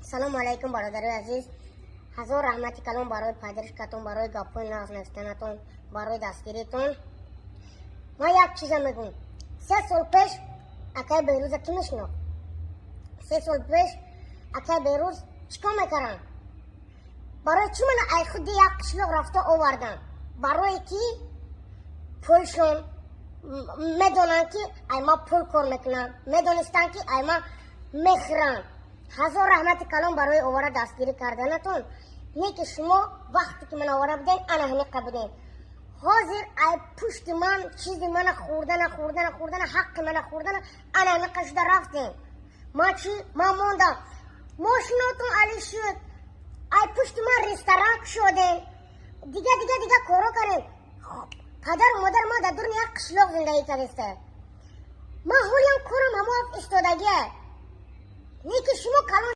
سلام علیکم برادر عزیز. هزار رحمت کلام برای پذیرشتون، برای گپ‌های نازنستنتون، برای دستگیریتون. ما یک چیز میگم. 3 سال پیش اکای بیروز کی میشناخت؟ 3 سال پیش اکای بیروز چیکار میکردن؟ برای چی من ای خودی یک قشلاق رفته آوردن؟ برای کی؟ پولشون میدونن که ای ما پول کار میکنن، میدونستن که ای ما میخرن. هزار رحمت کلام برای آواره دستگیری کردنتون. نه که شما وقتی که من آواره بدین انا هنقه بدین. حاضر ای پشت من چیزی من خوردن حق من خوردن انا هنقه شده رفتین. ما چی؟ ما موندم ماشیناتون علی شد، ای پشت من رستوران شده. دیگه کارو کنیم. پدر و مادر ما در دور یک قشلاق زندگی کرده. ما حالیم کارم همه استادگیه. نه که شما کلان